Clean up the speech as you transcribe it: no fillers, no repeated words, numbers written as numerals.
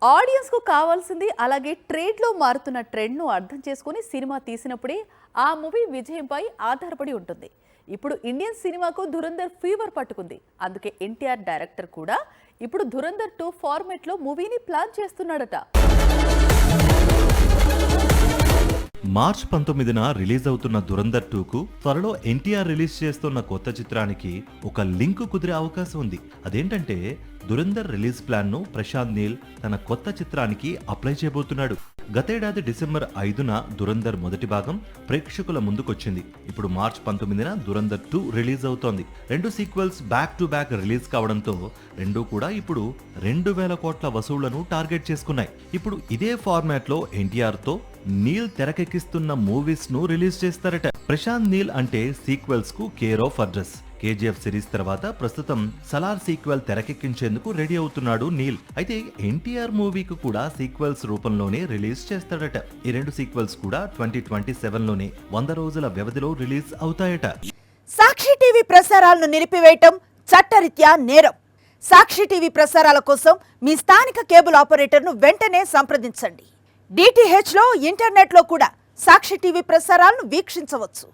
Audience కు కావాల్సింది అలాగే ట్రేడ్ లో మారుతున్న ట్రెండ్ ను అర్థం చేసుకుని సినిమా తీసినప్పుడే ఆ మూవీ విజయంపై ఆధారపడి ఉంటుంది. ఇప్పుడు ఇండియన్ సినిమాకు ధురంధర్ ఫీవర్ పట్టుకుంది. అందుకే ఎన్టీఆర్ డైరెక్టర్ కూడా ఇప్పుడు ధురంధర్ 2 ఫార్మాట్ లో మూవీని ప్లాన్ చేస్తున్నాడట. మార్చ్ 19న రిలీజ్ అవుతున్న ధురంధర్ 2కు త్వరలో ఎన్టీఆర్ రిలీజ్ చేస్తున్న కొత్త చిత్రానికి ఒక లింక్ కుదిరే అవకాశం ఉంది. అదేంటంటే ధురంధర్ రిలీజ్ ప్లాన్ ను ప్రశాంత్ నీల్ తన కొత్త చిత్రానికి అప్లై చేయబోతున్నాడు. గతేడాది డిసెంబర్ 5న ధురంధర్ మొదటి భాగం ప్రేక్షకుల ముందుకొచ్చింది. ఇప్పుడు మార్చ్ 19న ధురంధర్ 2 రిలీజ్ అవుతోంది. రెండు sequels back to back release కావడంతో రెండు కూడా ఇప్పుడు 2000 కోట్ల వసూళ్లను టార్గెట్ చేసుకున్నాయి. ఇప్పుడు ఇదే ఫార్మాట్ లో ఎన్టీఆర్ తో నీల్ తెరకెక్కిస్తున్న మూవీస్ ను రిలీజ్ చేస్తారట. ప్రశాంత్ నీల్ అంటే సీక్వెల్స్ కు care of address. KGF series తర్వాత ప్రస్తుతం సలార్ సీక్వెల్ తెరకెక్కించేందుకు రెడీ అవుతున్నాడు నీల్. అయితే ఎన్టీఆర్ మూవీకి కూడా సీక్వెల్స్ రూపంలోనే రిలీజ్ చేస్తాడట. ఈ రెండు సీక్వెల్స్ కూడా 2027లోనే 100 రోజుల వ్యవధిలో రిలీజ్ అవుతాయట. సాక్షి టీవీ ప్రసారాలను నిలిపివేయటం చట్టరీత్యా నేరం. సాక్షి టీవీ ప్రసారాల కోసం మీ స్థానిక కేబుల్ ఆపరేటర్ను వెంటనే సంప్రదించండి. DTH లో ఇంటర్నెట్ లో కూడా సాక్షి టీవీ ప్రసారాలను వీక్షించవచ్చు.